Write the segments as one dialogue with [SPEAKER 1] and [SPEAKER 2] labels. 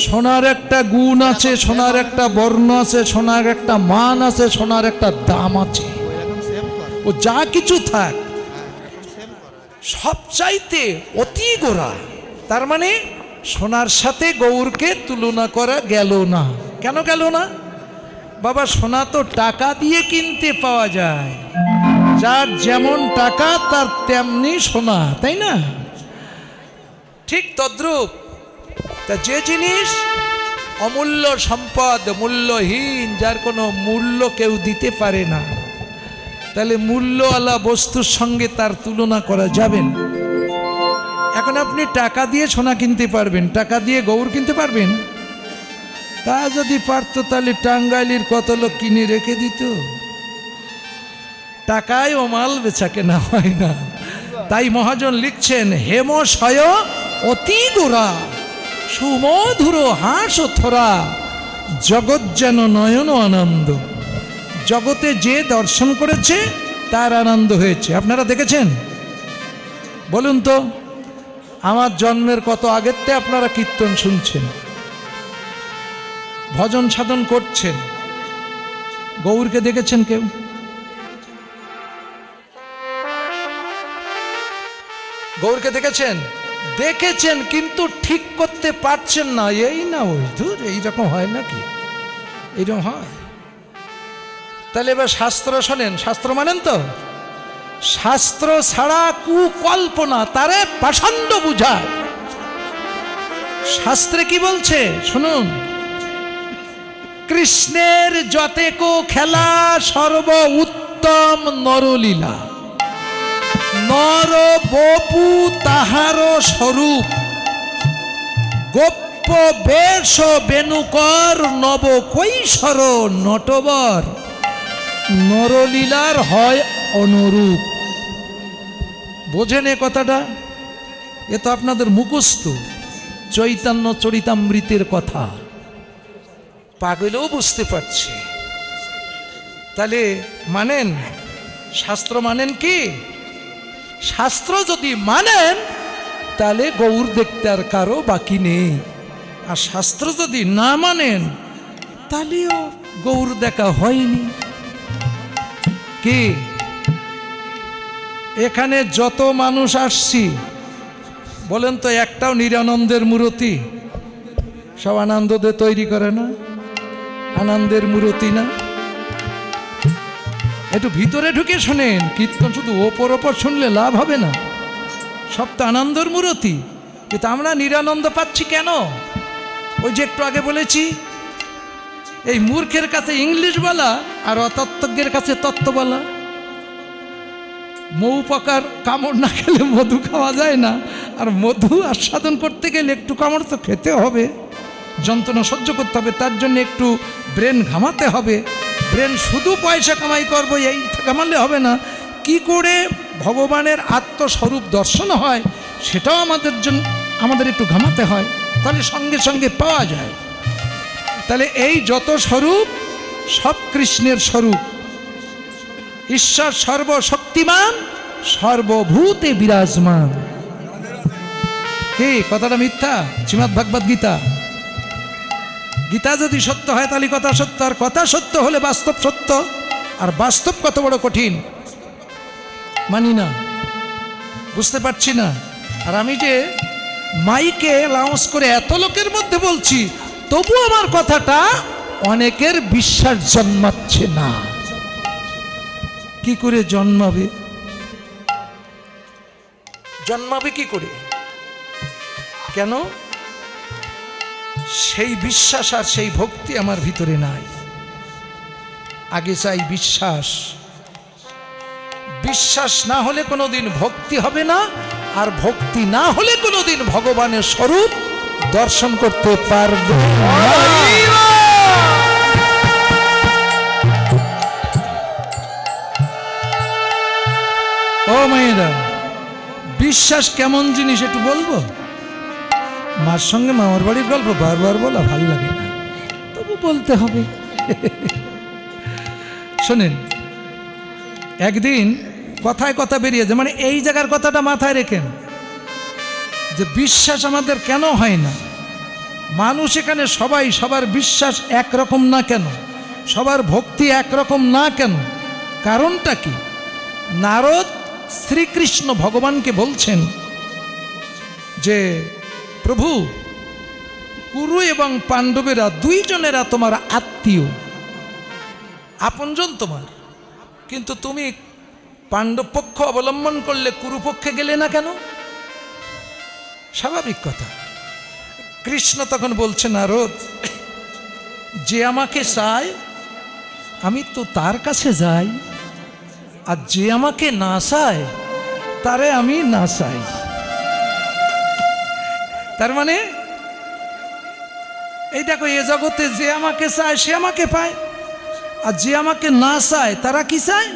[SPEAKER 1] সোনার একটা গুণ আছে, সোনার একটা বর্ণ আছে, সোনার একটা মান আছে, সোনার একটা দাম আছে। ও যা কিছু থাক সবচাইতে অতি গোড়া। তার মানে সোনার সাথে গৌরকে তুলনা করা গেল না। কেন গেল না? বাবা সোনা তো টাকা দিয়ে কিনতে পাওয়া যায়, যার যেমন টাকা তার তেমনি সোনা, তাই না? ঠিক তদ্রূপ তা যে জিনিস অমূল্য সম্পদ, মূল্যহীন, যার কোনো মূল্য কেউ দিতে পারে না, তাহলে মূল্যওয়ালা বস্তুর সঙ্গে তার তুলনা করা যাবে না। এখন আপনি টাকা দিয়ে সোনা কিনতে পারবেন, টাকা দিয়ে গৌর কিনতে পারবেন? তা যদি পারত তাহলে টাঙ্গাইলের কত লোক কিনে রেখে দিত। টাকায় ও মাল বেচা কেনা হয় না। তাই মহাজন লিখছেন, হেমশয় অতি গোরা সুমধুর হাস থরা জগৎ যেন নয়ন আনন্দ। জগতে যে দর্শন করেছে তার আনন্দ হয়েছে। আপনারা দেখেছেন? বলুন তো, আমার জন্মের কত আগেতে আপনারা কীর্তন শুনছেন, ভজন সাধন করছেন, গৌরকে দেখেছেন কেউ? গৌরকে দেখেছেন? দেখেছেন, কিন্তু ঠিক করতে পারছেন না। এই না ওই দূর, এইরকম হয় নাকি? এইরকম হয়? তাহলে এবার শাস্ত্র শোনেন। শাস্ত্র মানেন তো? শাস্ত্র ছাড়া কুকল্পনা, তারে পাষণ্ড বুঝায়। শাস্ত্রে কি বলছে শুনুন, কৃষ্ণের যতেকো খেলা সর্ব উত্তম নরলীলা, নর বপু তাহার স্বরূপ, গোপ্য বেশ বেণুকর নব কৈশোর নটবর, নরলীলার হয় অনুরূপ। বোঝেন এ কথাটা? এ তো আপনাদের মুখস্থ চৈতন্য চরিতামৃতের কথা, পাগলেও বুঝতে পারছে। তাহলে মানেন? শাস্ত্র মানেন কি? শাস্ত্র যদি মানেন তাহলে গৌর দেখতে আর কারো বাকি নেই। আর শাস্ত্র যদি না মানেন তাহলেও গৌর দেখা হয়নি। কি এখানে যত মানুষ আসছি বলেন তো, একটাও নিরানন্দের মূর্তি? সব আনন্দ দিয়ে তৈরি করে না? আনন্দের মূর্তি না? একটু ভিতরে ঢুকে শোনেন, কীর্তন শুধু ওপর ওপর শুনলে লাভ হবে না। সব তো আনন্দের মূর্তি, কিন্তু আমরা নিরানন্দ পাচ্ছি কেন? ওই যে একটু আগে বলেছি, এই মূর্খের কাছে ইংলিশ বলা আর অতত্ত্বজ্ঞের কাছে তত্ত্ব বলা। মৌ পাকার কামড় না খেলে মধু খাওয়া যায় না, আর মধু আস্বাদন করতে গেলে একটু কামড় তো খেতে হবে, যন্ত্রণা সহ্য করতে হবে, তার জন্য একটু ব্রেন ঘামাতে হবে। ব্রেন শুধু পয়সা কামাই করবো এই কামালে হবে না। কি করে ভগবানের আত্মস্বরূপ দর্শন হয় সেটাও আমাদের একটু ঘামাতে হয়, তাহলে সঙ্গে সঙ্গে পাওয়া যায়। তাহলে এই যত স্বরূপ সব কৃষ্ণের স্বরূপ। ঈশ্বর সর্বশক্তিমান, সর্বভূতে বিরাজমান। কি কথাটা মিথ্যা? শ্রীমদ্ ভাগবত গীতা। গীতা যদি সত্য হয় তাহলে কথা সত্য, আর কথা সত্য হলে বাস্তব সত্য। আর বাস্তব কত বড় কঠিন মানি না, বুঝতে পারছি না। আর আমি যে মাইকে লাউন্স করে এত লোকের মধ্যে বলছি, তবু আমার কথাটা অনেকের বিশ্বাস জন্মাচ্ছে না। কি করে জন্মাবে? জন্মাবে কি করে? কেন? সেই বিশ্বাস আর সেই ভক্তি আমার ভিতরে নাই। আগে চাই বিশ্বাস। বিশ্বাস না হলে কোনোদিন ভক্তি হবে না, আর ভক্তি না হলে কোনোদিন ভগবানের স্বরূপ দর্শন করতে পারবে না। ও মেয়েরা, বিশ্বাস কেমন জিনিস একটু বলবো? মার সঙ্গে মামার বাড়ির গল্প বারবার বলা ভালো লাগে না, তবু বলতে হবে। শোনেন, একদিন কথায় কথা বেরিয়ে যায়, মানে এই জায়গার কথাটা মাথায় রেখেন যে বিশ্বাস আমাদের কেন হয় না। মানুষ এখানে সবাই সবার বিশ্বাস একরকম না কেন, সবার ভক্তি একরকম না কেন, কারণটা কি? নারদ শ্রীকৃষ্ণ ভগবানকে বলছেন যে প্রভু, কুরু এবং পাণ্ডবেরা দুইজনেরা তোমার আত্মীয়, আপনজন তোমার, কিন্তু তুমি পাণ্ডব পক্ষ অবলম্বন করলে কুরুপক্ষে গেলে না কেন? স্বাভাবিক কথা। কৃষ্ণ তখন বলছে, নারদ, যে আমাকে চায় আমি তো তার কাছে যাই, আর যে আমাকে না চায় তারে আমি না চাই। তার মানে এই দেখো, এ জগতে যে আমাকে চায় সে আমাকে পায়, আর যে আমাকে না চায় তারা কি চায়?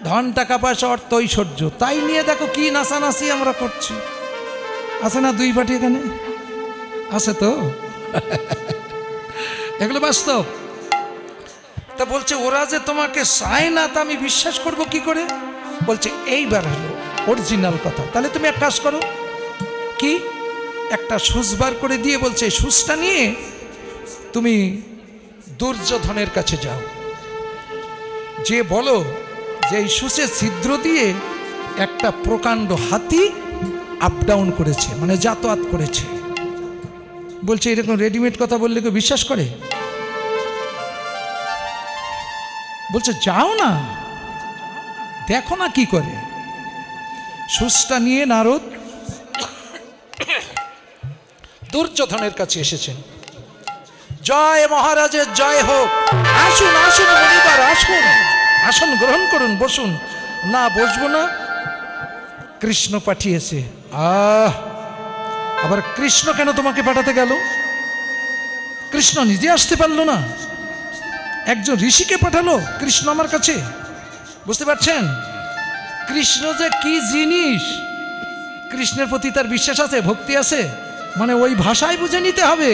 [SPEAKER 1] ধন, টাকা পয়সা, অর্থ, ঐশ্বর্য। তাই নিয়ে দেখো কি নাচানাচি আমরা করছি। আছে না দুই পার্টি এখানে? আছে তো? এগুলো বাস্তব। তা বলছে ওরা যে তোমাকে চায় না তা আমি বিশ্বাস করব কি করে? বলছে এইবার হলো অরিজিনাল কথা। তাহলে তুমি এক কাজ করো, কি? একটা সুচ বার করে দিয়ে বলছে এই সুচটা নিয়ে তুমি দুর্যোধনের কাছে যাও, যে বলো যে এই সুচে ছিদ্র দিয়ে একটা প্রকাণ্ড হাতি আপ ডাউন করেছে, মানে যাতায়াত করেছে। বলছে এরকম রেডিমেড কথা বললে কেউ বিশ্বাস করে? বলছে যাও না, দেখো না কি করে। সুচটা নিয়ে নারদ দুর্যোধনের কাছে এসেছেন। জয় মহারাজের জয় হোক, আসুন আসুন মনিবার, আসুন, আসন গ্রহণ করুন, বসুন। না, বসবো না, কৃষ্ণ পাঠিয়েছে। আবার কৃষ্ণ কেন তোমাকে পাঠাতে গেল? কৃষ্ণ নিজে আসতে পারলো না, একজন ঋষিকে পাঠালো কৃষ্ণ আমার কাছে। বুঝতে পারছেন কৃষ্ণ যে কি জিনিস? কৃষ্ণের প্রতি তার বিশ্বাস আছে, ভক্তি আছে, মানে ওই ভাষায় বুঝে নিতে হবে।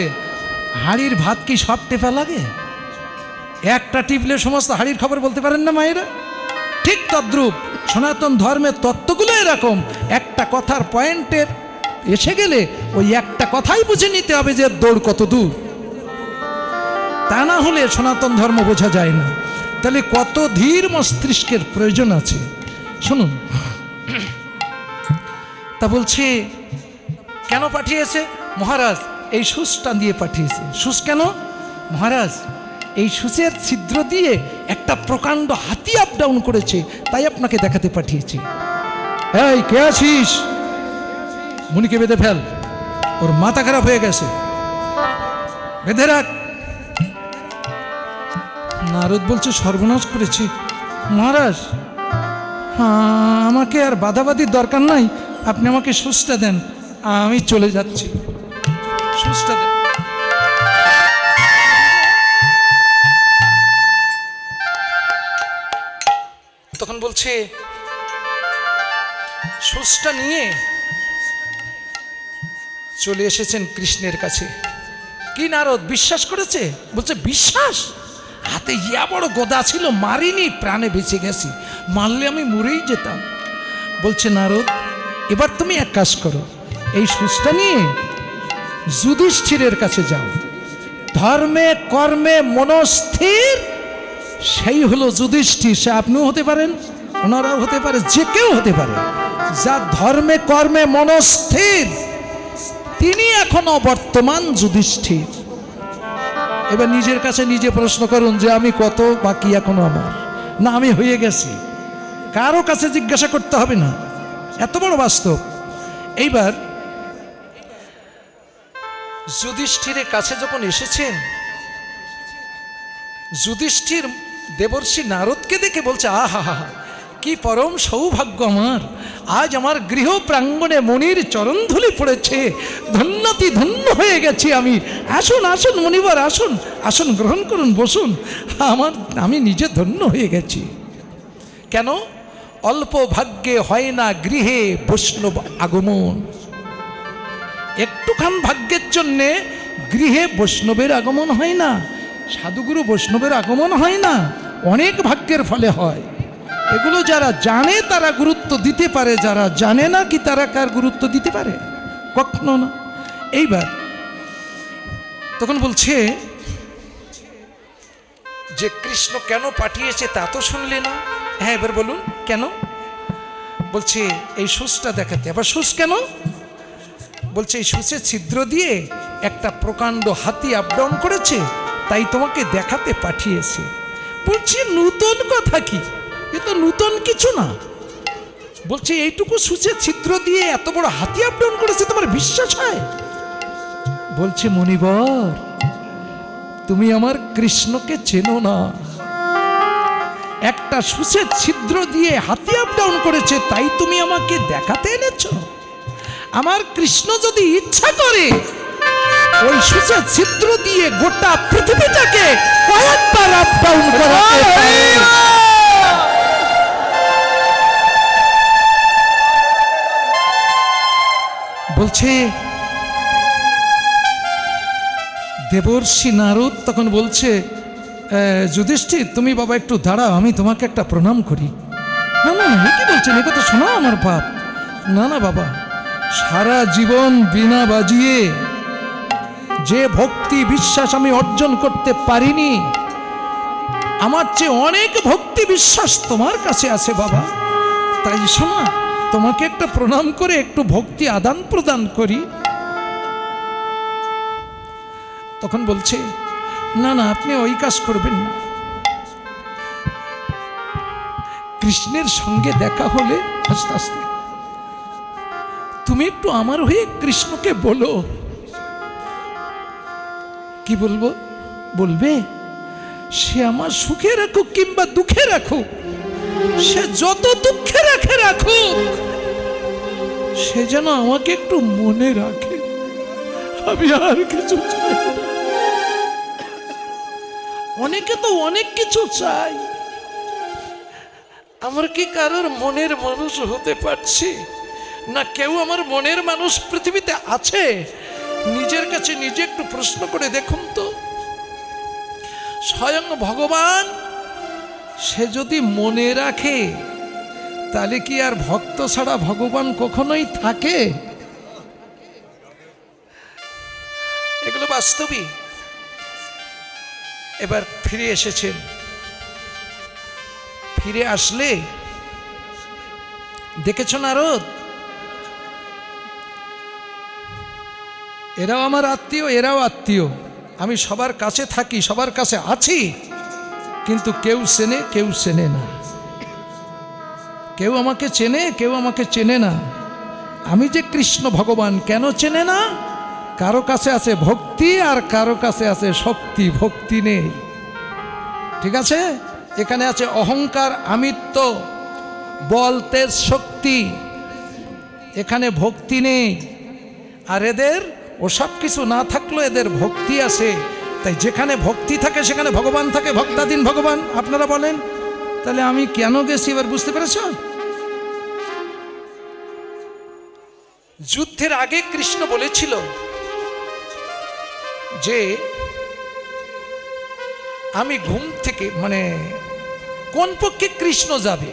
[SPEAKER 1] হাড়ির ভাত কি সব টেপা লাগে? একটা টিপলে সমস্ত হাড়ির খবর বলতে পারেন না মায়েরা? ঠিক তদ্রূপ সনাতন ধর্মের তত্ত্বগুলো এরকম, একটা কথার পয়েন্টের এসে গেলে ওই একটা কথাই বুঝে নিতে হবে যে দৌড় কত দূর। তা না হলে সনাতন ধর্ম বোঝা যায় না। তাহলে কত ধীর মস্তিষ্কের প্রয়োজন আছে শুনুন। তা বলছে কেন পাঠিয়েছে? মহারাজ এই সুচটা দিয়ে পাঠিয়েছে। সুচ কেন? মহারাজ এই সুচের ছিদ্র দিয়ে একটা প্রকাণ্ড হাতি আপ ডাউন করেছে, তাই আপনাকে দেখাতে পাঠিয়েছি। এই কে আছিস? মুনিকে বেঁধে ফেল, ওর মাথা খারাপ হয়ে গেছে, বেঁধে রাখ। নারদ বলছে সর্বনাশ করেছি মহারাজ, আমাকে আর বাধাবাধির দরকার নাই, আপনি আমাকে সুচটা দেন, আমি চলে যাচ্ছি। সুচটা দেন। তখন বলছে সুচটা নিয়ে চলে এসেছেন কৃষ্ণের কাছে। কি নারদ বিশ্বাস করেছে? বলছে বিশ্বাস? হাতে ইয়া বড় গদা ছিল, মারিনি, প্রাণে বেঁচে গেছি, মারলে আমি মরেই যেতাম। বলছে নারদ এবার তুমি এক কাজ করো, এই সুচটা নিয়ে যুধিষ্ঠিরের কাছে যাও, ধর্মে কর্মে মনস্থির, সেই হলো যুধিষ্ঠির। সে আপনিও হতে পারেন, ওনারাও হতে পারে, যে কেউ হতে পারে। যা ধর্মে কর্মে মনস্থির তিনি এখনো বর্তমান যুধিষ্ঠির। এবার নিজের কাছে নিজে প্রশ্ন করুন যে আমি কত বাকি এখনো আমার, না আমি হয়ে গেছি। কারো কাছে জিজ্ঞাসা করতে হবে না, এত বড় বাস্তব। এইবার যুধিষ্ঠিরের কাছে যখন এসেছেন, যুধিষ্ঠির দেবর্ষি নারদকে দেখে বলছে আহা, কি পরম সৌভাগ্য আমার, আজ আমার গৃহ প্রাঙ্গণে মনির চরণধুলি পড়েছে, ধন্যতি ধন্য হয়ে গেছি আমি। আসুন আসুন মনিবর, আসুন, আসুন গ্রহণ করুন, বসুন, আমি নিজে ধন্য হয়ে গেছি। কেন? অল্প ভাগ্যে হয় না গৃহে বৈষ্ণব আগমন। একটুখান ভাগ্যের জন্যে গৃহে বৈষ্ণবের আগমন হয় না, সাধুগুরু বৈষ্ণবের আগমন হয় না, অনেক ভাগ্যের ফলে হয়। এগুলো যারা জানে তারা গুরুত্ব দিতে পারে, যারা জানে না কি তারা কার গুরুত্ব দিতে পারে? কখনো না। এইবার তখন বলছে যে কৃষ্ণ কেন পাঠিয়েছে তা তো শুনলে না। হ্যাঁ, এবার বলুন কেন। বলছে এই সূচটা দেখাতে। আবার সূচ কেন? বলছে এই সূচের ছিদ্র দিয়ে একটা প্রকাণ্ড হাতি আপ ডাউন করেছে, তাই তোমাকে দেখাতে পাঠিয়েছে। বলছি নূতন কথা কি? এ তো নূতন কিছু না। বলছে এইটুকু সূচের ছিদ্র দিয়ে এত বড় হাতি আপ ডাউন করেছে, তোমার বিশ্বাস হয়? বলছে মনিবর, তুমি আমার কৃষ্ণকে চেনো না। একটা সূচের ছিদ্র দিয়ে হাতি আপ ডাউন করেছে, তাই তুমি আমাকে দেখাতে এনেছো? আমার কৃষ্ণ যদি ইচ্ছা করে ওই সূচের ছিদ্র দিয়ে গোটা পৃথিবীটাকে কয়েকবার আপ ডাউন করাতে পারে। বলছে দেবর্ষি নারদ তখন বলছে যুধিষ্ঠির, তুমি বাবা একটু দাঁড়াও, আমি তোমাকে একটা প্রণাম করি। না না, কি বলছেন? এ কথা শোনা আমার বাপ। না না বাবা, সারা জীবন বিনা বাজিয়ে যে ভক্তি বিশ্বাস আমি অর্জন করতে পারিনি, আমার চেয়ে অনেক ভক্তি বিশ্বাস তোমার কাছে আছে বাবা। তাই শোনা, তোমাকে একটা প্রণাম করে একটু ভক্তি আদান প্রদান করি। তখন বলছে না না, আপনি ওই কাজ করবেন না। কৃষ্ণের সঙ্গে দেখা হলে আস্তে আস্তে তুমি একটু আমার হয়ে কৃষ্ণকে বলো। কি বলবো? বলবে সে আমার সুখে রাখুক কিংবা দুঃখে রাখুক, সে যত দুঃখে রাখুক, সে যেন আমাকে একটু মনে রাখে। আমি আর কিছু চাই না। অনেকে তো অনেক কিছু চাই, আমার কি কারোর মনের মানুষ হতে পারছি না? কেউ আমার মনের মানুষ পৃথিবীতে আছে? নিজের কাছে নিজে একটু প্রশ্ন করে দেখুন তো। স্বয়ং ভগবান সে যদি মনে রাখে, তাহলে কি আর ভক্ত ছাড়া ভগবান কখনোই থাকে? এগুলো বাস্তবই। এবার ফিরে এসেছেন। ফিরে আসলে দেখেছ নারদ, এরাও আমার আত্মীয়, এরাও আত্মীয়। আমি সবার কাছে থাকি, সবার কাছে আছি, কিন্তু কেউ চেনে কেউ চেনে না। কেউ আমাকে চেনে, কেউ আমাকে চেনে না। আমি যে কৃষ্ণ ভগবান কেন চেনে না? কারো কাছে আছে ভক্তি আর কারো কাছে আছে শক্তি। ভক্তি নেই, ঠিক আছে? এখানে আছে অহংকার, আমিত্ব, বল, তেজ, শক্তি। এখানে ভক্তি নেই। আর এদের ওসব কিছু না থাকলেও এদের ভক্তি আছে। তাই যেখানে ভক্তি থাকে সেখানে ভগবান থাকে, ভক্তাধীন ভগবান। আপনারা বলেন তাহলে আমি কেন গেছি? এবার বুঝতে পেরেছ? যুদ্ধের আগে কৃষ্ণ বলেছিল যে আমি ঘুম থেকে, মানে কোন পক্ষে কৃষ্ণ যাবে,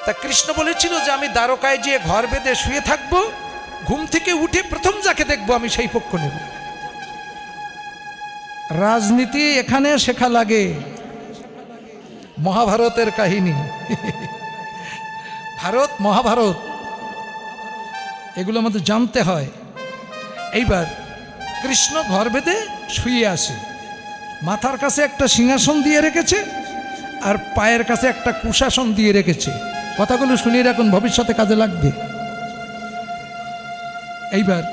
[SPEAKER 1] তা কৃষ্ণ বলেছিল যে আমি দ্বারকায় যেয়ে ঘর বেঁধে শুয়ে থাকবো, ঘুম থেকে উঠে প্রথম যাকে দেখবো আমি সেই পক্ষ নেব। রাজনীতি এখানে শেখা লাগে, মহাভারতের কাহিনী। ভারত, মহাভারত, এগুলো আমাদের জানতে হয়। এইবার কৃষ্ণ ঘর বেঁধে শুয়ে আসে, মাথার কাছে একটা সিংহাসন দিয়ে রেখেছে আর পায়ের কাছে একটা কুশাসন দিয়ে রেখেছে। কথাগুলো শুনিয়ে রাখুন, ভবিষ্যতে কাজে লাগবে। এইবার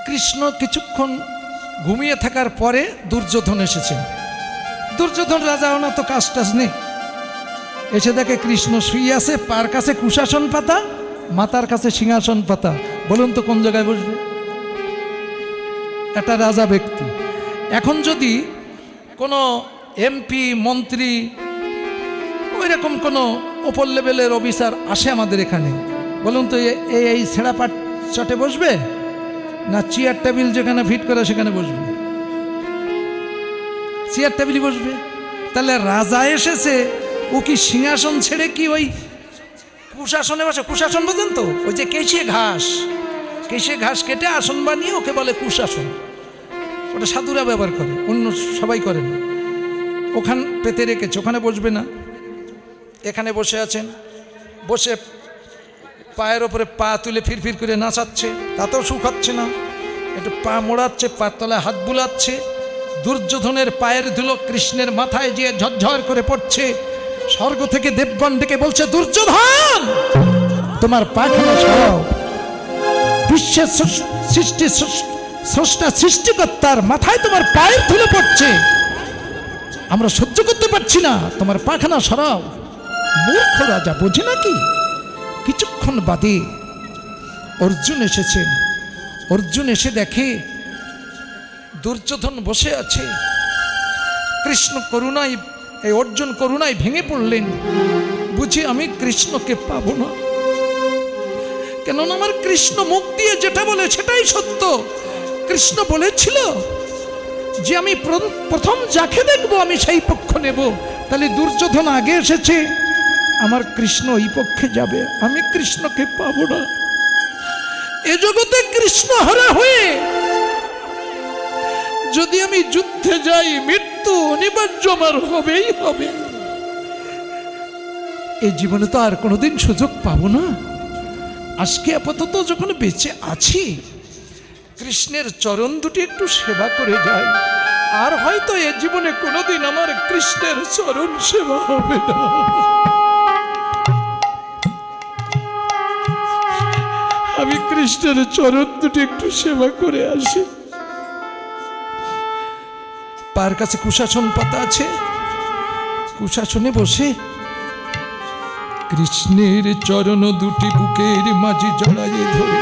[SPEAKER 1] কৃষ্ণ কিছুক্ষণ ঘুমিয়ে থাকার পরে দুর্যোধন এসেছেন। দুর্যোধন রাজাও না, তো কাজ টাজ নেই। এসে দেখে কৃষ্ণ শুয়ে আছে, পার কাছে কুশাসন পাতা, মাথার কাছে সিংহাসন পাতা। বলুন তো কোন জায়গায় বসবে? একটা রাজা ব্যক্তি। এখন যদি কোনো এমপি, মন্ত্রী, ওই রকম কোনো উপর লেভেলের অফিসার আসে আমাদের এখানে, বলুন তো এই ছেঁড়া পাট চটে বসবে না চেয়ার টেবিল যেখানে ফিট করে সেখানে বসবে? চেয়ার টেবিলই বসবে। তাহলে রাজা এসেছে, ও কি সিংহাসন ছেড়ে কি ওই কুশাসনে বসে? কুশাসন বোঝেন তো, ওই যে কেচিয়ে ঘাস, কেশে ঘাস কেটে আসন বানিয়ে ওকে বলে কুশাসন। ওটা সাধুরা ব্যবহার করে, অন্য সবাই করে না। ওখান পেতে রেখেছে, ওখানে বসবে না। এখানে বসে আছেন, বসে পায়ের ওপরে পা তুলে ফিরফির করে নাচাচ্ছে, তাতেও সুখ হচ্ছে না। একটু পা মোড়াচ্ছে, পায়ের তলায় হাত বুলাচ্ছে। দুর্যোধনের পায়ের ধুলো কৃষ্ণের মাথায় গিয়ে ঝরঝর করে পড়ছে। স্বর্গ থেকে দেবগণ ডেকে বলছে, দুর্যোধন তোমার পাখানা সরাও। বিশ্বের স্রষ্টা সৃষ্টিকর্তার মাথায় তোমার পায়ের ধুলো পড়ছে, আমরা সহ্য করতে পারছি না, তোমার পাখানা সরাও। মূর্খ রাজা বোঝে নাকি? কিছুক্ষণ বাদে অর্জুন এসেছেন। অর্জুন এসে দেখে দুর্যোধন বসে আছে। কৃষ্ণ করুণায়, এই অর্জুন করুণায় ভেঙে পড়লেন। বুঝি আমি কৃষ্ণকে পাবো না, কেননা আমার কৃষ্ণ মুখ দিয়ে যেটা বলে সেটাই সত্য। কৃষ্ণ বলেছিল যে আমি প্রথম যাকে দেখবো আমি সেই পক্ষ নেব। তাহলে দুর্যোধন আগে এসেছে, আমার কৃষ্ণ ওই পক্ষে যাবে, আমি কৃষ্ণকে পাবো না। এ জগতে কৃষ্ণ হারা হয়ে যদি আমি যুদ্ধে যাই, মৃত্যু অনিবার্য আমার হবেই হবে। এই জীবনে তো আর কোনোদিন সুযোগ পাবো না। আজকে আপাতত যখন বেঁচে আছি, কৃষ্ণের চরণ দুটি একটু সেবা করে যাই। আর হয়তো এ জীবনে কোনোদিন আমার কৃষ্ণের চরণ সেবা হবে না। আমি কৃষ্ণের চরণ দুটি একটু সেবা করে আসি। পায়ের কাছে কুশাসন পাতা আছে, কুশাসনে বসে কৃষ্ণের চরণ দুটি বুকের মাঝে জড়াইয়ে ধরে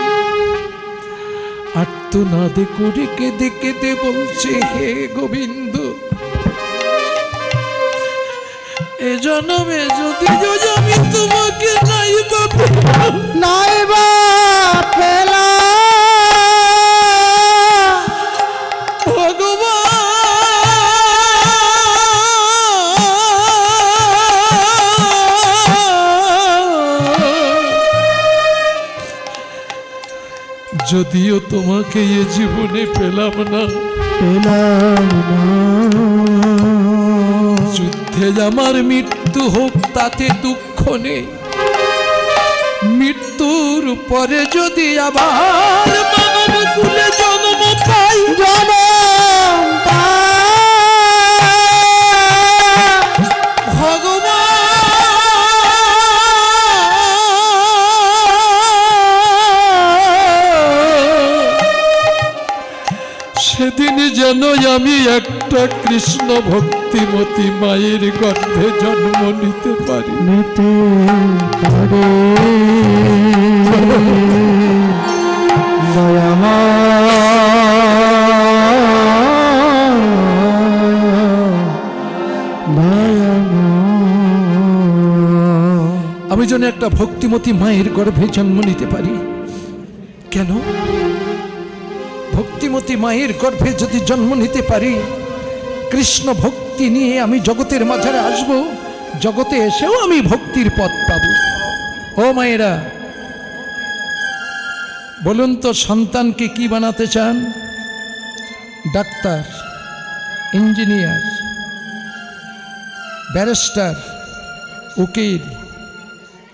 [SPEAKER 1] আর্তনাদে করে কেঁদে কেঁদে বলছে, হে গোবিন্দ, এ জন্মে যদি আমি তোমাকে নাইবা পেলাম, যদিও তোমাকে এ জীবনে পেলাম না, যুদ্ধে আমার মৃত্যু হোক তাতে দুঃখ নেই। মৃত্যুর পরে যদি আবার মানব কুলে জন্ম পাই, সেদিন যেন আমি একটা কৃষ্ণ ভক্তিমতী মায়ের গর্ভে জন্ম নিতে পারি। আমি যেন একটা ভক্তিমতী মায়ের গর্ভে জন্ম নিতে পারি। কেন? ভক্তিমতী মায়ের গর্ভে যদি জন্ম নিতে পারি, কৃষ্ণ ভক্তি নিয়ে আমি জগতের মাঝারে আসব, জগতে এসেও আমি ভক্তির পথ পাব। ও মায়েরা, বলুন তো সন্তানকে কি বানাতে চান? ডাক্তার, ইঞ্জিনিয়ার, ব্যারিস্টার, উকিল,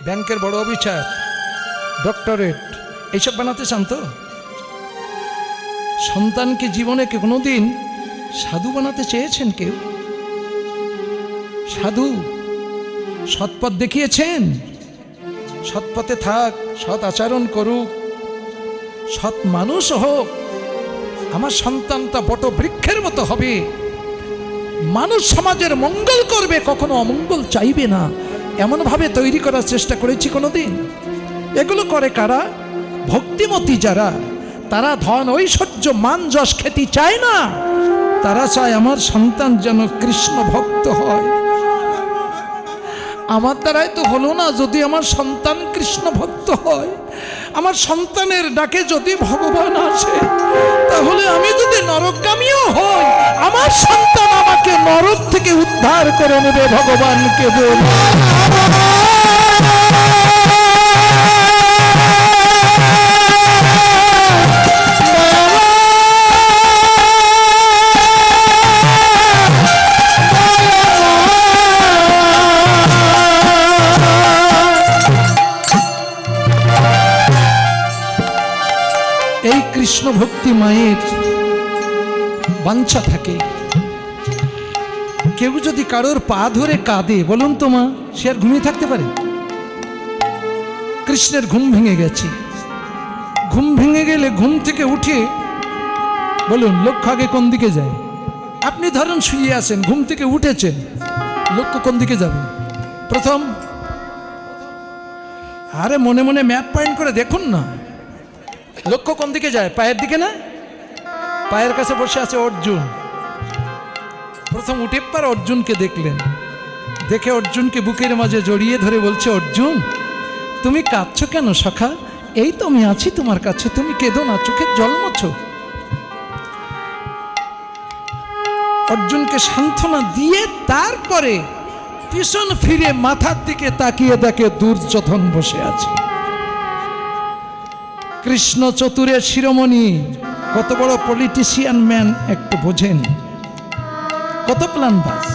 [SPEAKER 1] ব্যাংকের বড় অফিসার, ডক্টরেট, এইসব বানাতে চান তো? সন্তানকে জীবনে কোনোদিন সাধু বানাতে চেয়েছেন কেউ? সাধু সৎপথ দেখিয়েছেন, সৎপথে থাক, সৎ আচরণ করুক, সৎ মানুষ হোক, আমার সন্তানটা বট বৃক্ষের মতো হবে, মানুষ সমাজের মঙ্গল করবে, কখনো অমঙ্গল চাইবে না, এমনভাবে তৈরি করার চেষ্টা করেছি কোনোদিন? এগুলো করে কারা? ভক্তিমতী যারা, তারা ধন ঐশ্বর্য মান যশ খ্যাতি চায় না, তারা চায় আমার সন্তান যেন কৃষ্ণ ভক্ত হয়। আমার দ্বারাই তো হলো না, যদি আমার সন্তান কৃষ্ণ ভক্ত হয়, আমার সন্তানের ডাকে যদি ভগবান আসে, তাহলে আমি যদি নরকগামীও হই, আমার সন্তান আমাকে নরক থেকে উদ্ধার করে নেবে। ভগবানকে বল। কৃষ্ণ ভক্তি মায়ের বাঞ্ছা থাকে, কেউ যদি কারোর পা ধরে কাঁদে, বলুন তো মা, সে আর ঘুমিয়ে থাকতে পারে? কৃষ্ণের ঘুম ভেঙে গেছে। ঘুম ভেঙে গেলে ঘুম থেকে উঠে বলুন লক্ষ্য আগে কোন দিকে যায়? আপনি ধরুন শুয়ে আছেন, ঘুম থেকে উঠেছেন, লক্ষ্য কোন দিকে যাবে প্রথম? আরে মনে মনে ম্যাপ পয়েন্ট করে দেখুন না, লক্ষ্য কোন দিকে যায়? পায়ের দিকে না? পায়ের কাছে বসে আছে অর্জুন। প্রথম উঠে পর অর্জুনকে দেখলেন, দেখে অর্জুনকে বুকের মাঝে জড়িয়ে ধরে বলছে, অর্জুন তুমি কাঁদছো কেন সখা? এই তো আমি আছি তোমার কাছে, তুমি কেঁদো না, চোখের জল মোছো। অর্জুনকে সান্ত্বনা দিয়ে তারপরে পিছন ফিরে মাথার দিকে তাকিয়ে দেখে দুর্যোধন বসে আছে। কৃষ্ণ চতুরের শিরোমণি, কত বড় পলিটিশিয়ান ম্যান একটু বোঝেন, কত প্ল্যান বাস।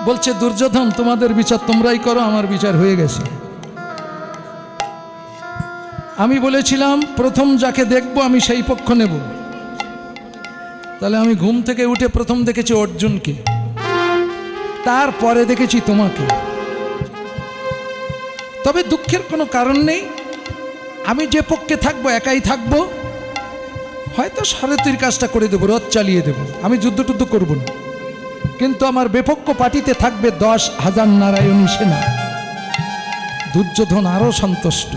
[SPEAKER 1] বলছে দুর্যোধন তোমাদের বিচার তোমরাই করো, আমার বিচার হয়ে গেছে। আমি বলেছিলাম প্রথম যাকে দেখব আমি সেই পক্ষ নেব, তাহলে আমি ঘুম থেকে উঠে প্রথম দেখেছি অর্জুনকে, তারপরে দেখেছি তোমাকে। তবে দুঃখের কোনো কারণ নেই, আমি যে পক্ষে থাকবো একাই থাকবো, হয়তো সারথীর কাজটা করে দেবো, রথ চালিয়ে দেবো, আমি যুদ্ধ টুদ্ধ করবো না, কিন্তু আমার বিপক্ষ পার্টিতে থাকবে 10,000 নারায়ণী সেনা। দুর্যোধন আরো সন্তুষ্ট।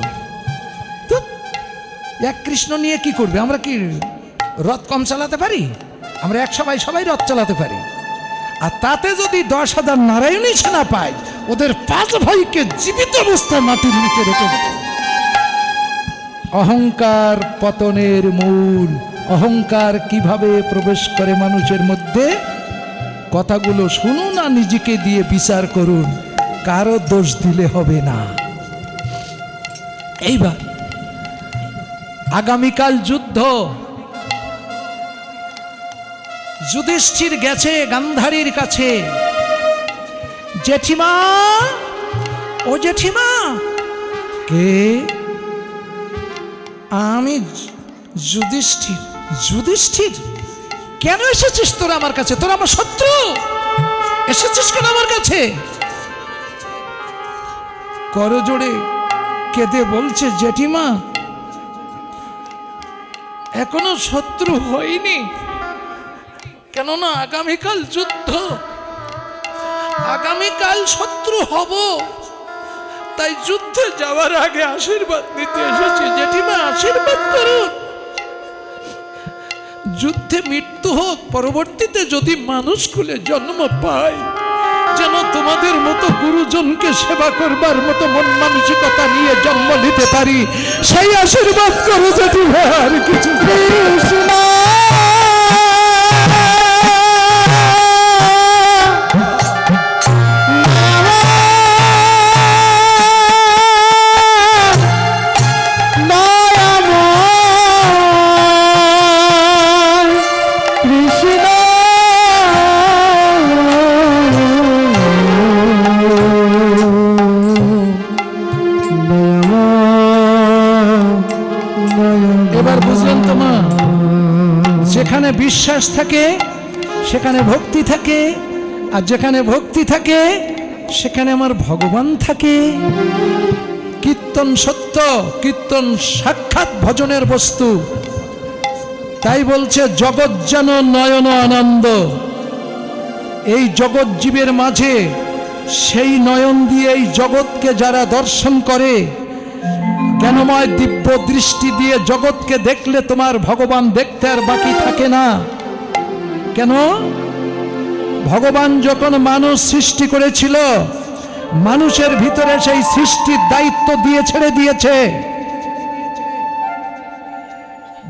[SPEAKER 1] এক কৃষ্ণ নিয়ে কি করবে? আমরা কি রথ কম চালাতে পারি? আমরা এক সবাই রথ চালাতে পারি। আর তাতে যদি 10,000 নারায়ণী সেনা পায়, ওদের 5 ভাইকে জীবিত অবস্থায় মাটির নিচে রেখে দেবে। অহংকার পতনের মূল। অহংকার কিভাবে প্রবেশ করে মানুষের মধ্যে? কথাগুলো শুনুন আর নিজেকে দিয়ে বিচার করুন, কারো দোষ দিলে হবে না। এইবার আগামীকাল যুদ্ধ। যুধিষ্ঠির গেছে গান্ধারীর কাছে, জেঠিমা, ও জেঠিমা। কে? আমি যুধিষ্ঠির। যুধিষ্ঠির, কেন এসেছিস তোরা আমার কাছে? তোরা আমার শত্রু, এসেছিস কেন আমার কাছে? করজোড়ে কেঁদে বলছে, জেঠিমা এখনো শত্রু হয়নি, কেননা আগামীকাল যুদ্ধ, আগামীকাল শত্রু হব, তাই যুদ্ধে যাওয়ার আগে আশীর্বাদ নিতে এসেছি। জেঠিমা আশীর্বাদ করুন, যুদ্ধে মৃত্যু হোক, পরবর্তীতে যদি মানুষ কুলে জন্ম পায়, যেন তোমাদের মতো গুরুজনকে সেবা করবার মতো মন মানসিকতা নিয়ে জন্ম নিতে পারি, সেই আশীর্বাদ করো জেঠিমা। আর কিছু যেখানে বিশ্বাস থাকে সেখানে ভক্তি থাকে, আর যেখানে ভক্তি থাকে সেখানে আমার ভগবান থাকে। কীর্তন সত্য, কীর্তন সাক্ষাৎ ভজনের বস্তু। তাই বলছে জগৎ যেন নয়ন আনন্দ। এই জগৎ জীবের মাঝে সেই নয়ন দিয়ে এই জগৎকে যারা দর্শন করে, জ্ঞানময় দিব্য দৃষ্টি দিয়ে জগৎকে দেখলে তোমার ভগবান দেখতে আর বাকি থাকে না। কেন? ভগবান যখন মানুষ সৃষ্টি করেছিল, মানুষের ভিতরে সেই সৃষ্টির দায়িত্ব দিয়ে ছেড়ে দিয়েছে।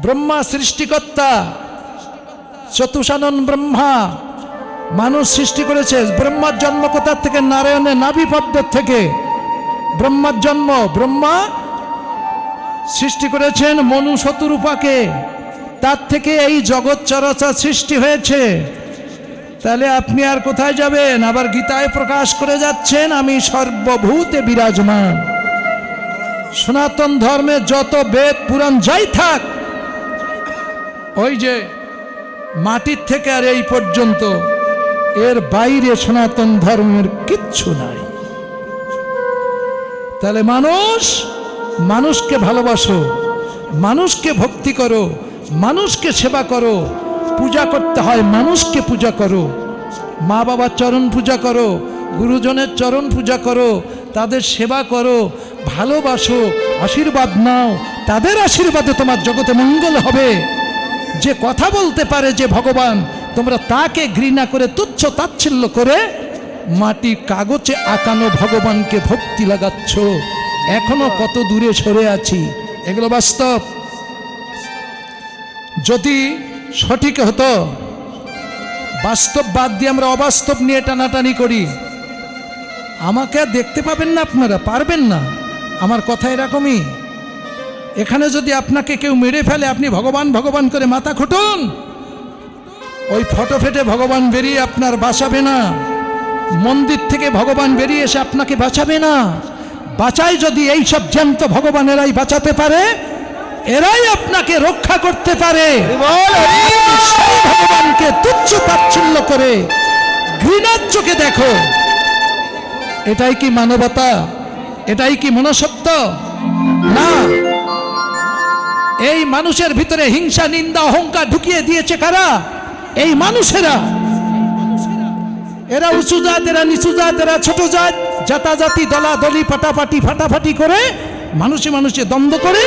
[SPEAKER 1] ব্রহ্মা সৃষ্টিকর্তা, চতুষানন ব্রহ্মা মানুষ সৃষ্টি করেছে। ব্রহ্মার জন্ম কোথা থেকে? নারায়ণের নাভি পদ্মের থেকে ব্রহ্মার জন্ম। ব্রহ্মা সৃষ্টি করেছেন মনু শতরূপাকে, তার থেকে এই জগৎ চরাচর সৃষ্টি হয়েছে। তাহলে আপনি আর কোথায় যাবেন? আবার গীতায় প্রকাশ করে যাচ্ছেন, আমি সর্বভূতে বিরাজমান। সনাতন ধর্মে যত বেদ পুরাণ যাই থাক, ওই যে মাটির থেকে আর এই পর্যন্ত, এর বাইরে সনাতন ধর্মের কিচ্ছু নাই। তাহলে মানুষকে ভালোবাসো, মানুষকে ভক্তি করো, মানুষকে সেবা করো। পূজা করতে হয় মানুষকে পূজা করো, মা বাবার চরণ পূজা করো, গুরুজনের চরণ পূজা করো, তাদের সেবা করো, ভালোবাসো, আশীর্বাদ নাও। তাদের আশীর্বাদে তোমার জগতে মঙ্গল হবে। যে কথা বলতে পারে যে ভগবান, তোমরা তাকে ঘৃণা করে তুচ্ছ তাচ্ছিল্য করে মাটি কাগজে আঁকানো ভগবানকে ভক্তি লাগাচ্ছ। এখনো কত দূরে সরে আছি, এগুলো বাস্তব। যদি সঠিক হতো, বাস্তব বাদ দিয়ে আমরা অবাস্তব নিয়ে টানাটানি করি, আমাকে দেখতে পাবেন না, আপনারা পারবেন না। আমার কথা এরকমই। এখানে যদি আপনাকে কেউ মেরে ফেলে, আপনি ভগবান ভগবান করে মাথা খুঁটুন, ওই ফটো ফেটে ভগবান বেরিয়ে আপনার বাঁচাবে না। মন্দির থেকে ভগবান বেরিয়ে এসে আপনাকে বাঁচাবে না। বাঁচায় যদি এই সব জ্যান্ত ভগবান, এরাই বাঁচাতে পারে, এরাই আপনাকে রক্ষা করতে পারে। ভগবানকে তুচ্ছ তাচ্ছিল্য করে ঘৃণার চোখে দেখো, এটাই কি মানবতা? এটাই কি মনুষ্যত্ব? না। এই মানুষের ভিতরে হিংসা, নিন্দা, অহংকার ঢুকিয়ে দিয়েছে কারা? এই মানুষেরা। এরা উঁচু জাত, এরা নিচু জাত, এরা ছোট জাত, জাতাজাতি, দলাদলি, পাটাপাটি, ফাটাফাটি করে মানুষে মানুষে দ্বন্দ্ব করে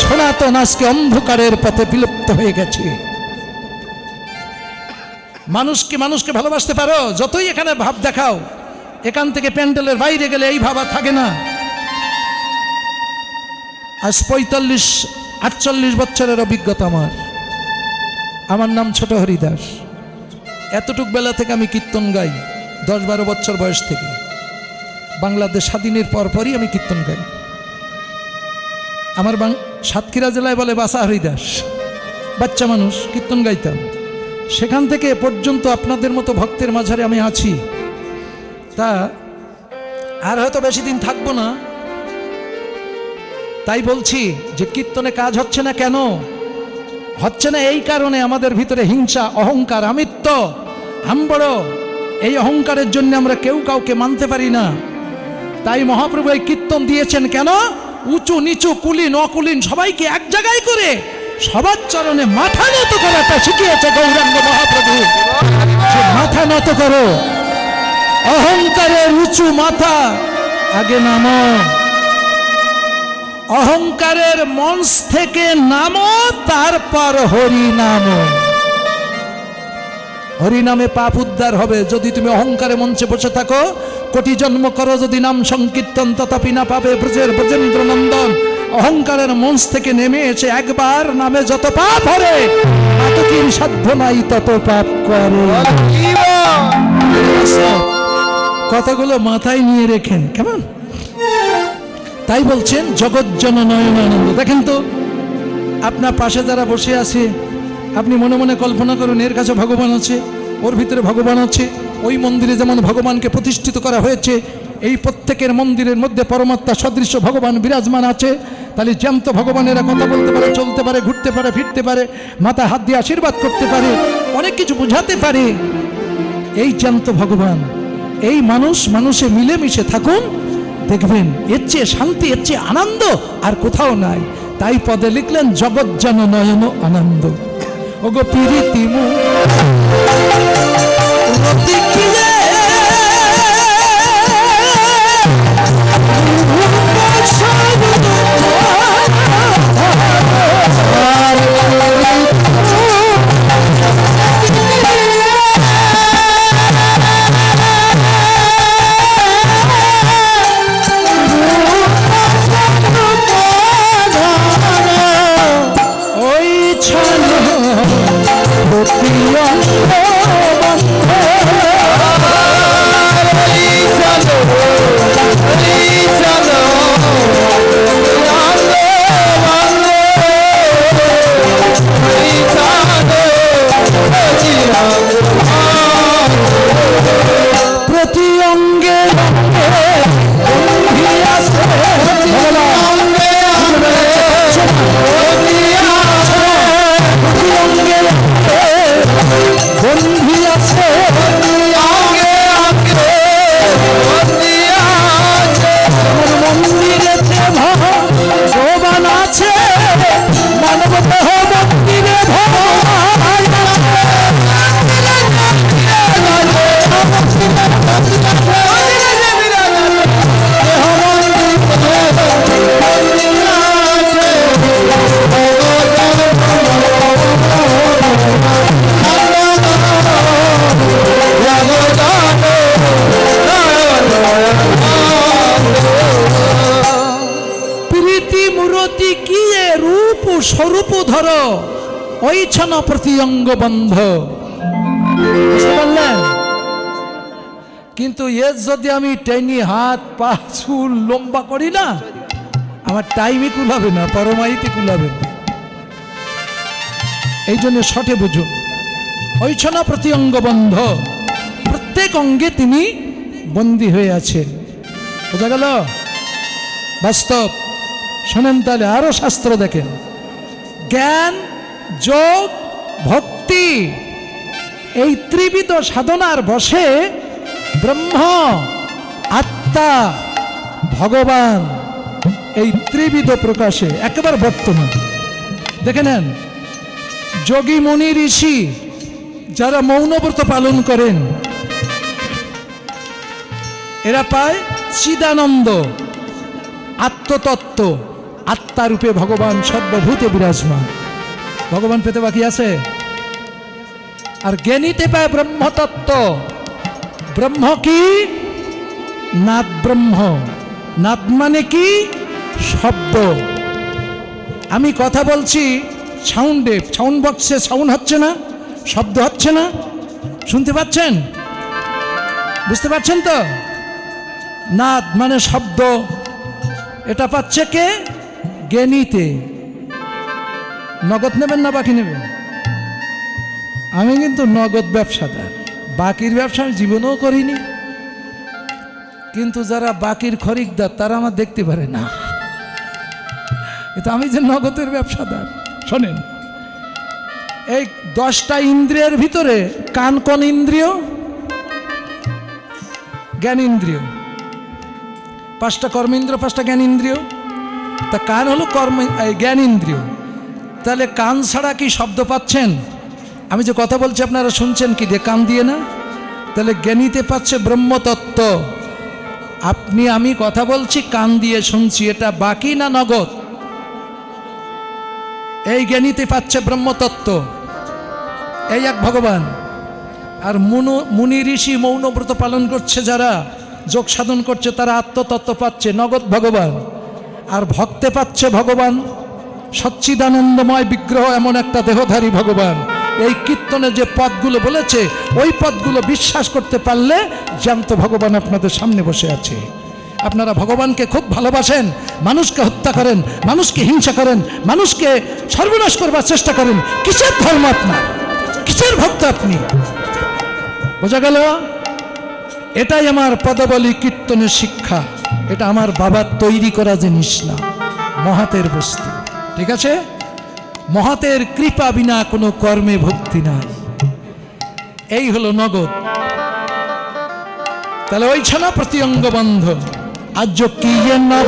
[SPEAKER 1] সনাতন আজকে অন্ধকারের পথে বিলুপ্ত হয়ে গেছে। মানুষকে ভালোবাসতে পারো, যতই এখানে ভাব দেখাও, এখান থেকে প্যান্ডেলের বাইরে গেলে এই ভাব আর থাকে না। আজ 45-48 বছরের অভিজ্ঞতা আমার নাম ছোট হরিদাস। এতটুক বেলা থেকে আমি কীর্তন গাই, 10-12 বছর বয়স থেকে। বাংলাদেশ স্বাধীনের পরপরই আমি কীর্তন গাই। আমার সাতক্ষীরা জেলায় বলে বাসা হরিদাস, বাচ্চা মানুষ কীর্তন গাইতাম। সেখান থেকে এ পর্যন্ত আপনাদের মতো ভক্তের মাঝারে আমি আছি। তা আর হয়তো বেশি দিন থাকবো না। তাই বলছি যে কীর্তনে কাজ হচ্ছে না। কেন হচ্ছে না? এই কারণে আমাদের ভিতরে হিংসা, অহংকার, আমিত্ব, হাম্বড়, এই অহংকারের জন্য আমরা কেউ কাউকে মানতে পারি না। তাই মহাপ্রভু এই কীর্তন দিয়েছেন কেন? উঁচু নিচু, কুলীন অকুলীন সবাইকে এক জায়গায় করে সবার চরণে মাথা নত করাটা শিখিয়েছে গৌরাঙ্গ মহাপ্রভু। মাথা নত করো, অহংকারের উঁচু মাথা আগে নামো, অহংকারের মঞ্চ থেকে নামো, তারপর হরি নামো। হরি নামে পাপ উদ্ধার হবে। যদি তুমি অহংকারে মঞ্চে বসে থাকো, কোটি জন্ম করো যদি নাম সংকীর্তন, তথাপি না পাবে ব্রজের ব্রজেন্দ্র নন্দন। অহংকারের মঞ্চ থেকে নেমে এসে একবার নামে যত পাপ হবে, এতকির সাধ্য নাই তত পাপ করে। কথাগুলো মাথায় নিয়ে রেখেন, কেমন? তাই বলছেন জগজ্জন নয়নানন্দ। দেখেন তো, আপনার পাশে যারা বসে আছে, আপনি মনে মনে কল্পনা করুন, এর কাছে ভগবান আছে, ওর ভিতরে ভগবান আছে। ওই মন্দিরে যেমন ভগবানকে প্রতিষ্ঠিত করা হয়েছে, এই প্রত্যেকের মন্দিরের মধ্যে পরমাত্মা সদৃশ্য ভগবান বিরাজমান আছে। তাহলে জ্যান্ত ভগবানেরা কথা বলতে পারে, চলতে পারে, ঘুরতে পারে, ফিরতে পারে, মাথায় হাত দিয়ে আশীর্বাদ করতে পারে, অনেক কিছু বুঝাতে পারে। এই জ্যান্ত ভগবান, এই মানুষে মিলেমিশে থাকুন, দেখবেন এর চেয়ে শান্তি, এর চেয়ে আনন্দ আর কোথাও নাই। তাই পদে লিখলেন জগজ্জন নয়ন আনন্দ। ওগো প্রীতি মু প্রতি অঙ্গে আছে আগে আগে আমার মন্দিরেতে ভগবান আছে মানব দেহ মন্দিরে স্বরূপ ধর ওইছন প্রতি অঙ্গ বন্ধ। বুঝতে পারলেন? কিন্তু এর যদি আমি টেনি হাত পা চুল লম্বা করি না, আমার টাইমই কুলাবে না, পরমাইতে কুলাবে না। এই জন্য শটে বুঝুন, ওইছন প্রতি অঙ্গ বন্ধ, প্রত্যেক অঙ্গে তিনি বন্দী হয়ে আছেন। বোঝা গেল? বাস্তব। শোনেন তাহলে, আরো শাস্ত্র দেখেন। জ্ঞান, যোগ, ভক্তি, এই ত্রিবিধ সাধনার বসে ব্রহ্ম, আত্মা, ভগবান, এই ত্রিবিধ প্রকাশে একেবারে বর্তমান। দেখে নেন, যোগী মুনি ঋষি যারা মৌনব্রত পালন করেন, এরা পায় চিদানন্দ, আত্মতত্ত্ব, আত্মারূপে ভগবান সর্বভূতে বিরাজমান। ভগবান পেতে বাকি আছে? আর জ্ঞানীতে পায় ব্রহ্মতত্ত্ব। ব্রহ্ম কি? নাদ ব্রহ্ম। নাদ মানে কি? শব্দ। আমি কথা বলছি সাউন্ডে, সাউন্ড বক্সে সাউন্ড হচ্ছে না, শব্দ হচ্ছে না, শুনতে পাচ্ছেন? বুঝতে পারছেন তো? নাদ মানে শব্দ। এটা পাচ্ছে কে? জ্ঞানীতে। নগদ নেবেন না বাকি নেবেন? আমি কিন্তু নগদ ব্যবসাদার, বাকির ব্যবসা আমি জীবনেও করিনি। কিন্তু যারা বাকির খরিদ্দার তারা আমার দেখতে পারে না, কিন্তু আমি যে নগদের ব্যবসাদার। শোনেন, এই 10টা ইন্দ্রিয়ের ভিতরে কান কোন ইন্দ্রিয়? জ্ঞান ইন্দ্রিয়। 5টা কর্মেন্দ্রিয়, 5টা জ্ঞান ইন্দ্রিয়। তা কান হলো জ্ঞান ইন্দ্রিয়। তাহলে কান ছাড়া কি শব্দ পাচ্ছেন? আমি যে কথা বলছি আপনারা শুনছেন কি দিয়ে? কান দিয়ে না। তাহলে জ্ঞানীতে পাচ্ছে ব্রহ্মতত্ত্ব। আপনি আমি কথা বলছি কান দিয়ে শুনছি, এটা বাকি না নগদ? এই জ্ঞানীতে পাচ্ছে ব্রহ্মতত্ত্ব, এই এক ভগবান। আর মুনি ঋষি মৌনব্রত পালন করছে যারা, যোগ সাধন করছে, তারা আত্মতত্ত্ব পাচ্ছে, নগদ ভগবান। আর ভক্তে পাচ্ছে ভগবান সচ্চিদানন্দময় বিগ্রহ, এমন একটা দেহধারী ভগবান। এই কীর্তনে যে পদগুলো বলেছে, ওই পদগুলো বিশ্বাস করতে পারলে জ্যান্ত ভগবান আপনাদের সামনে বসে আছে। আপনারা ভগবানকে খুব ভালোবাসেন, মানুষকে হত্যা করেন, মানুষকে হিংসা করেন, মানুষকে সর্বনাশ করবার চেষ্টা করেন। কিসের ধর্ম আপনার? কিসের ভক্ত আপনি? বোঝা গেল? এটাই আমার পদাবলী কীর্তনের শিক্ষা। এটা আমার বাবার তৈরি করা জিনিস না, মহাতের বস্তু। ঠিক আছে? মহাতের কৃপা বিনা কোনো কর্মে ভক্তি নাই। এই হলো নগদ। তাহলে ওই ছানা প্রতি অঙ্গ বন্ধ। আজ কি না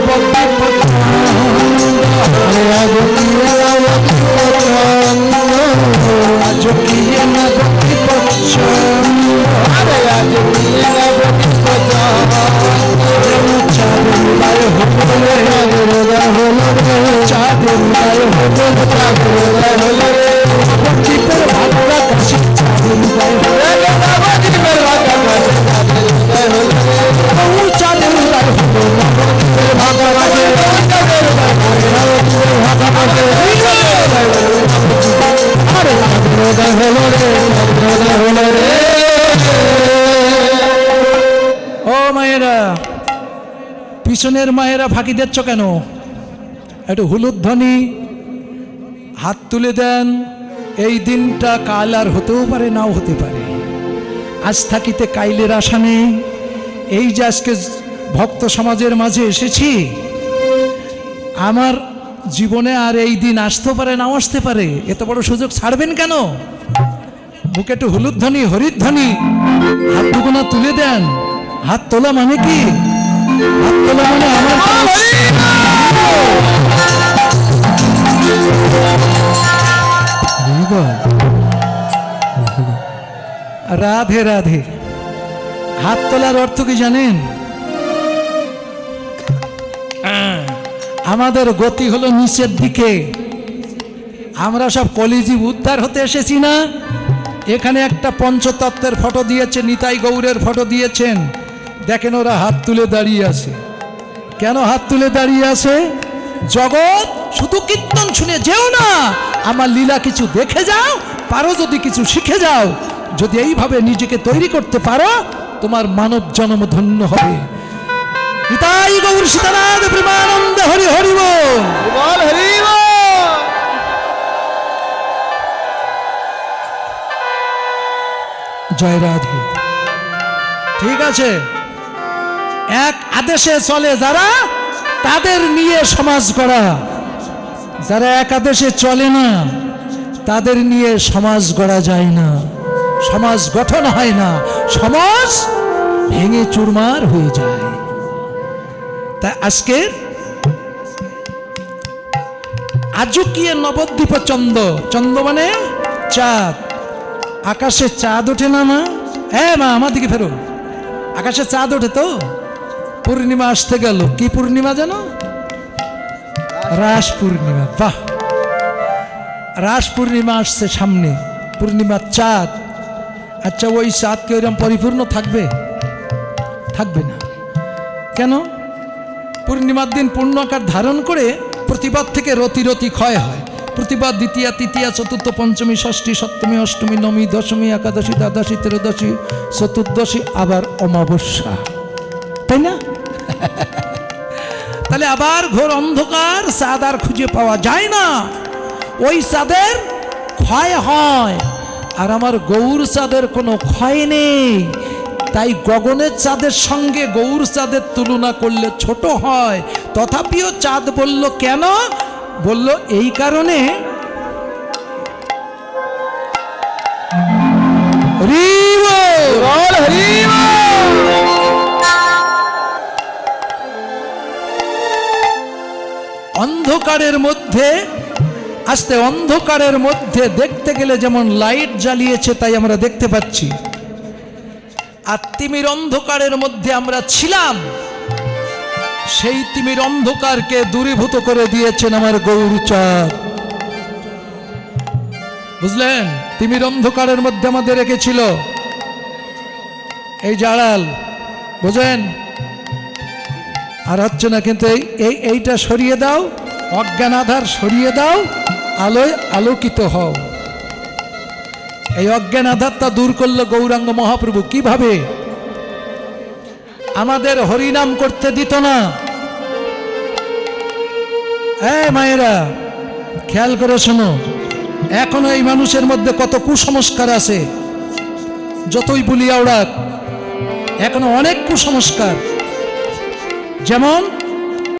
[SPEAKER 1] ও মায়েরা, পিছনের মায়েরা ফাঁকি দিচ্ছ কেন? একটু হুলুধ্বনি, হাত তুলে দেন। এই দিনটা কাল আর হতেও পারে, নাও হতে পারে। আজ থাকিতে কাইলের আশা নেই। এই যে আজকে ভক্ত সমাজের মাঝে এসেছি, আমার জীবনে আর এই দিন আসতে পারে, নাও আসতে পারে। এত বড় সুযোগ ছাড়বেন কেন? বুকে একটু হলুদ ধ্বনি হরিদ ধ্বনি হাত দুগুনা তুলে দেন। হাত তোলা মানে কি? হাত তোলা মানে আমার রাধে রাধে। হাত তোলার অর্থ কি জানেন? আমাদের গতি হলো নিচের দিকে। আমরা সব কলিজীব উদ্ধার হতে এসেছি না। এখানে একটা পঞ্চতত্ত্বের ফটো দিয়েছে, নিতাই গৌরের ফটো দিয়েছেন। দেখেন ওরা হাত তুলে দাঁড়িয়ে আছে। কেন হাত তুলে দাঁড়িয়ে আছে? জগৎ শুধু কীর্তন শুনে যেও না, আমার লীলা কিছু দেখে যাও, পারো যদি কিছু শিখে যাও। যদি এইভাবে নিজেকে তৈরি করতে পারো, তোমার মানব জন্ম ধন্য হবে। নিতাই গৌর সীতানাথ প্রেমানন্দ হরি হরি বল, হরি বল। জয় রাধে। ঠিক আছে, এক আদেশে চলে যারা, তাদের নিয়ে সমাজ গড়া। যারা এক আদেশে চলে না, তাদের নিয়ে সমাজ গড়া যায় না, সমাজ গঠন হয় না, সমাজ ভেঙে চুরমার হয়ে যায়। তা আজকে আজুকিয়ে নবদ্বীপ চন্দ্র, চন্দ্র মানে চাঁদ। আকাশে চাঁদ ওঠে না মা? হ্যাঁ মা, আমার দিকে ফেরো। আকাশে চাঁদ ওঠে তো। পূর্ণিমা আসতে গেল। কি পূর্ণিমা যেন? রাস পূর্ণিমা। বাহ, রাস পূর্ণিমা আসছে সামনে, পূর্ণিমার চাঁদ। আচ্ছা, ওই চাঁদ কি ওইরকম পরিপূর্ণ থাকবে? থাকবে না। কেন? পূর্ণিমার দিন পূর্ণ আকার ধারণ করে প্রতিবাদ থেকে রতি রতি ক্ষয় হয়। প্রতিবাদ দ্বিতীয়া, তৃতীয়া, চতুর্থ, পঞ্চমী, ষষ্ঠী, সপ্তমী, অষ্টমী, নবমী, দশমী, একাদশী, দ্বাদশী, ত্রয়োদশী, চতুর্দশী, আবার অমাবস্যা, তাই না? তাহলে আবার ঘোর অন্ধকার, চাঁদ আর খুঁজে পাওয়া যায় না। ওই চাঁদের ক্ষয় হয়, আর আমার গৌর চাঁদের কোনো ক্ষয় নেই। তাই গগনের চাঁদের সঙ্গে গৌর চাঁদের তুলনা করলে ছোট হয়। তথাপিও চাঁদ বলল কেন? বলল এই কারণে, অন্ধকারের মধ্যে আসতে, অন্ধকারের মধ্যে দেখতে গেলে যেমন লাইট জ্বালিয়েছে তাই আমরা দেখতে পাচ্ছি, আর তিমির অন্ধকারের মধ্যে আমরা ছিলাম, সেই তিমির অন্ধকারকে দূরীভূত করে দিয়েছেন আমার গৌর চাঁদ। বুঝলেন? তিমির অন্ধকারের মধ্যে আমাদের রেখেছিল এই জাড়াল, বুঝেন? আর হচ্ছে না, কিন্তু এইটা সরিয়ে দাও, অজ্ঞান আধার সরিয়ে দাও, আলোয় আলোকিত হও। এই অজ্ঞান আধারটা দূর করলো গৌরাঙ্গ মহাপ্রভু। কিভাবে? আমাদের হরিনাম করতে দিত না। মায়েরা খেয়াল করে শোনো, এখনো এই মানুষের মধ্যে কত কুসংস্কার আছে। যতই বলিয়া ওরা, এখনো অনেক কুসংস্কার। যেমন